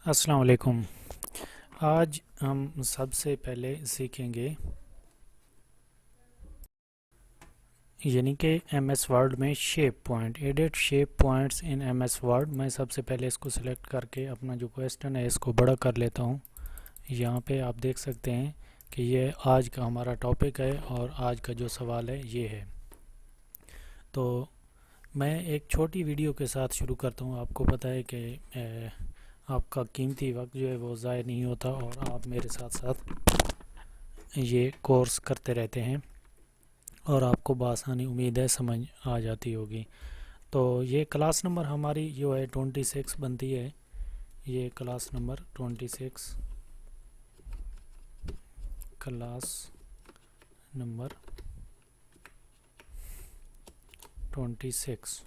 अस्सलाम वालेकुम। आज हम सबसे पहले सीखेंगे यानी कि एम एस वर्ड में shape point, edit shape points in M S Word. मैं सबसे पहले इसको सिलेक्ट करके अपना जो क्वेश्चन है इसको बड़ा कर लेता हूँ। यहाँ पे आप देख सकते हैं कि ये आज का हमारा टॉपिक है और आज का जो सवाल है ये है। तो मैं एक छोटी वीडियो के साथ शुरू करता हूँ। आपको पता है कि आपका कीमती वक्त जो है वो ज़ाय नहीं होता और आप मेरे साथ साथ ये कोर्स करते रहते हैं और आपको बआसानी उम्मीद है समझ आ जाती होगी। तो ये क्लास नंबर हमारी जो है 26 बनती है। ये क्लास नंबर 26, क्लास नंबर 26।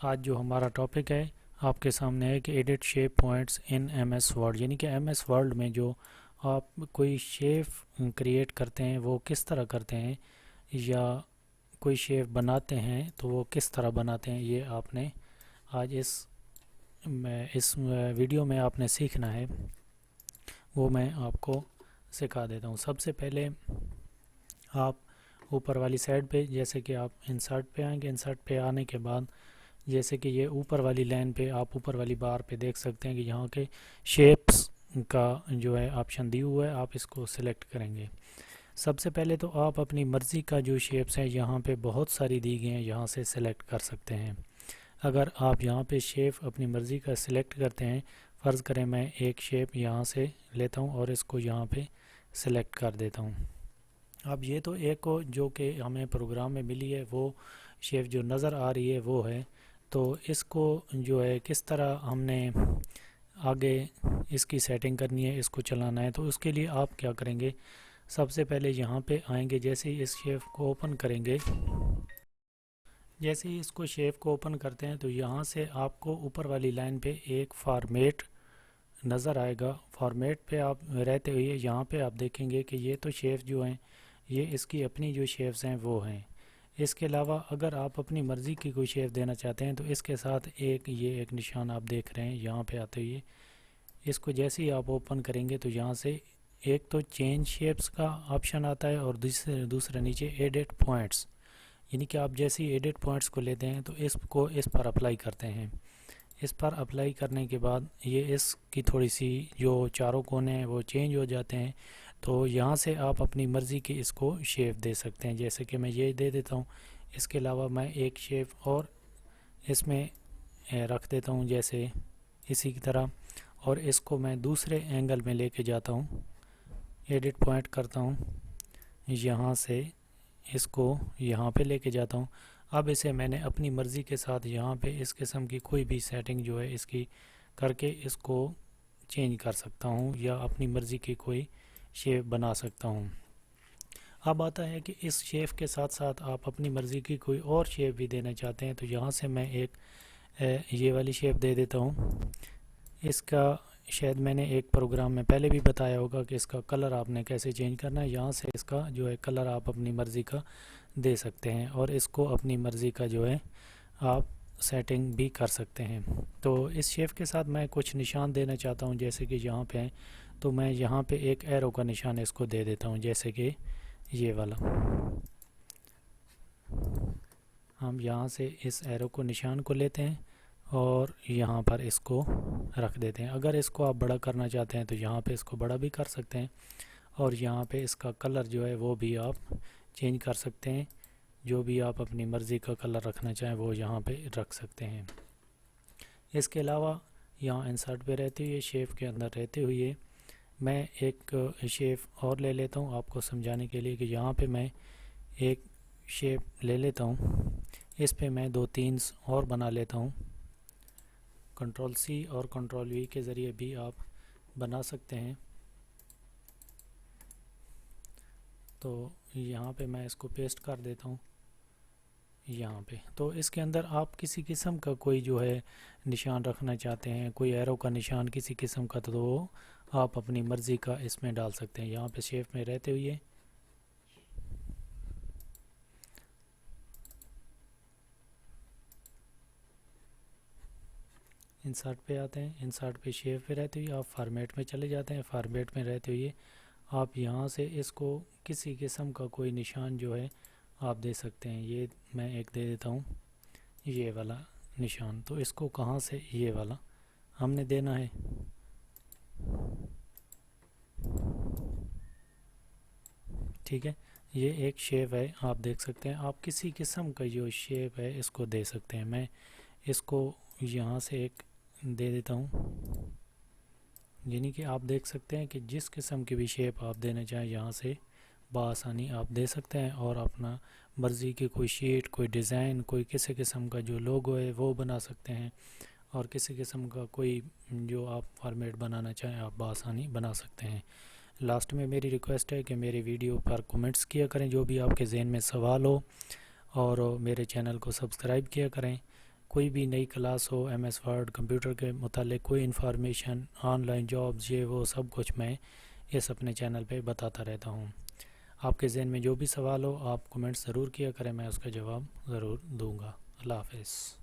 आज जो हमारा टॉपिक है आपके सामने है कि edit shape points in M S वर्ड, यानी कि एम एस वर्ड में जो आप कोई शेप क्रिएट करते हैं वो किस तरह करते हैं, या कोई शेप बनाते हैं तो वो किस तरह बनाते हैं, ये आपने आज इस वीडियो में आपने सीखना है। वो मैं आपको सिखा देता हूँ। सबसे पहले आप ऊपर वाली साइड पे, जैसे कि आप इंसर्ट पे आएंगे, इंसर्ट पे आने के बाद जैसे कि ये ऊपर वाली लाइन पे आप ऊपर वाली बार पे देख सकते हैं कि यहाँ के शेप्स का जो है ऑप्शन दिया हुआ है, आप इसको सिलेक्ट करेंगे। सबसे पहले तो आप अपनी मर्ज़ी का जो शेप्स हैं यहाँ पे बहुत सारी दी गई हैं, यहाँ से सिलेक्ट कर सकते हैं। अगर आप यहाँ पे शेप अपनी मर्ज़ी का सिलेक्ट करते हैं, फ़र्ज़ करें मैं एक शेप यहाँ से लेता हूँ और इसको यहाँ पे सिलेक्ट कर देता हूँ। अब ये तो एक को जो कि हमें प्रोग्राम में मिली है वो शेप जो नज़र आ रही है वो है। तो इसको जो है किस तरह हमने आगे इसकी सेटिंग करनी है, इसको चलाना है, तो उसके लिए आप क्या करेंगे, सबसे पहले यहाँ पे आएंगे। जैसे ही इस शेप को ओपन करेंगे, जैसे ही इसको शेप को ओपन करते हैं तो यहाँ से आपको ऊपर वाली लाइन पे एक फॉर्मेट नज़र आएगा। फॉर्मेट पे आप रहते हुए यहाँ पे आप देखेंगे कि ये तो शेप जो हैं ये इसकी अपनी जो शेप्स हैं वो हैं। इसके अलावा अगर आप अपनी मर्ज़ी की कोई शेप देना चाहते हैं तो इसके साथ एक निशान आप देख रहे हैं यहाँ पे आते हुए, इसको जैसे ही आप ओपन करेंगे तो यहाँ से एक तो चेंज शेप्स का ऑप्शन आता है और दूसरा नीचे एडिट पॉइंट्स, यानी कि आप जैसे ही एडिट पॉइंट्स को लेते हैं तो इसको इस पर अप्लाई करते हैं। इस पर अप्लाई करने के बाद ये इसकी थोड़ी सी जो चारों कोने हैं वो चेंज हो जाते हैं। तो यहाँ से आप अपनी मर्ज़ी की इसको शेप दे सकते हैं, जैसे कि मैं ये दे देता हूँ। इसके अलावा मैं एक शेप और इसमें रख देता हूँ जैसे इसी की तरह, और इसको मैं दूसरे एंगल में लेके जाता हूँ, एडिट पॉइंट करता हूँ, यहाँ से इसको यहाँ पे लेके जाता हूँ। अब इसे मैंने अपनी मर्ज़ी के साथ यहाँ पे इस किस्म की कोई भी सेटिंग जो है इसकी करके इसको चेंज कर सकता हूँ या अपनी मर्ज़ी की कोई शेप बना सकता हूँ। अब आता है कि इस शेप के साथ साथ आप अपनी मर्ज़ी की कोई और शेप भी देना चाहते हैं, तो यहाँ से मैं एक ये वाली शेप दे देता हूँ। इसका शायद मैंने एक प्रोग्राम में पहले भी बताया होगा कि इसका कलर आपने कैसे चेंज करना है। यहाँ से इसका जो है कलर आप अपनी मर्ज़ी का दे सकते हैं और इसको अपनी मर्ज़ी का जो है आप सेटिंग भी कर सकते हैं। तो इस शेप के साथ मैं कुछ निशान देना चाहता हूँ, जैसे कि यहाँ पे हैं, तो मैं यहाँ पे एक एरो का निशान इसको दे देता हूँ, जैसे कि ये वाला। हम यहाँ से इस एरो को निशान को लेते हैं और यहाँ पर इसको रख देते हैं। अगर इसको आप बड़ा करना चाहते हैं तो यहाँ पे इसको बड़ा भी कर सकते हैं और यहाँ पे इसका कलर जो है वो भी आप चेंज कर सकते हैं। जो भी आप अपनी मर्ज़ी का कलर रखना चाहें वो यहाँ पे रख सकते हैं। इसके अलावा यहाँ इंसर्ट पे रहते हुए शेप के अंदर रहते हुए मैं एक शेप और ले लेता हूँ आपको समझाने के लिए कि यहाँ पे मैं एक शेप ले लेता हूँ। इस पे मैं दो तीन और बना लेता हूँ। कंट्रोल सी और कंट्रोल वी के ज़रिए भी आप बना सकते हैं। तो यहाँ पे मैं इसको पेस्ट कर देता हूँ यहाँ पे। तो इसके अंदर आप किसी किस्म का कोई जो है निशान रखना चाहते हैं, कोई एरो का निशान किसी किस्म का, तो वो आप अपनी मर्ज़ी का इसमें डाल सकते हैं। यहाँ पे शेप में रहते हुए इंसर्ट पे आते हैं, इंसर्ट पे शेप पे रहते हुए आप फॉर्मेट में चले जाते हैं। फॉर्मेट में रहते हुए आप यहाँ से इसको किसी किस्म का कोई निशान जो है आप दे सकते हैं। ये मैं एक दे देता हूँ, ये वाला निशान। तो इसको कहाँ से, ये वाला हमने देना है। ठीक है, ये एक शेप है, आप देख सकते हैं। आप किसी किस्म का जो शेप है इसको दे सकते हैं। मैं इसको यहाँ से एक दे देता हूँ, यानी कि आप देख सकते हैं कि जिस किस्म की भी शेप आप देना चाहें यहाँ से बआसानी आप दे सकते हैं और अपना मर्ज़ी की कोई शीट, कोई डिज़ाइन, कोई किसी किस्म का जो लोगो है वो बना सकते हैं, और किसी किस्म का कोई जो आप फॉर्मेट बनाना चाहें आप बआसानी बना सकते हैं। लास्ट में मेरी रिक्वेस्ट है कि मेरी वीडियो पर कमेंट्स किया करें जो भी आपके जहन में सवाल हो, और मेरे चैनल को सब्सक्राइब किया करें। कोई भी नई क्लास हो MS वर्ड कंप्यूटर के मुतालिक, कोई इन्फॉर्मेशन, ऑनलाइन जॉब्स, ये वो सब कुछ मैं इस अपने चैनल पे बताता रहता हूँ। आपके जहन में जो भी सवाल हो आप कमेंट्स ज़रूर किया करें, मैं उसका जवाब ज़रूर दूँगा। अल्लाह हाफ़िज़।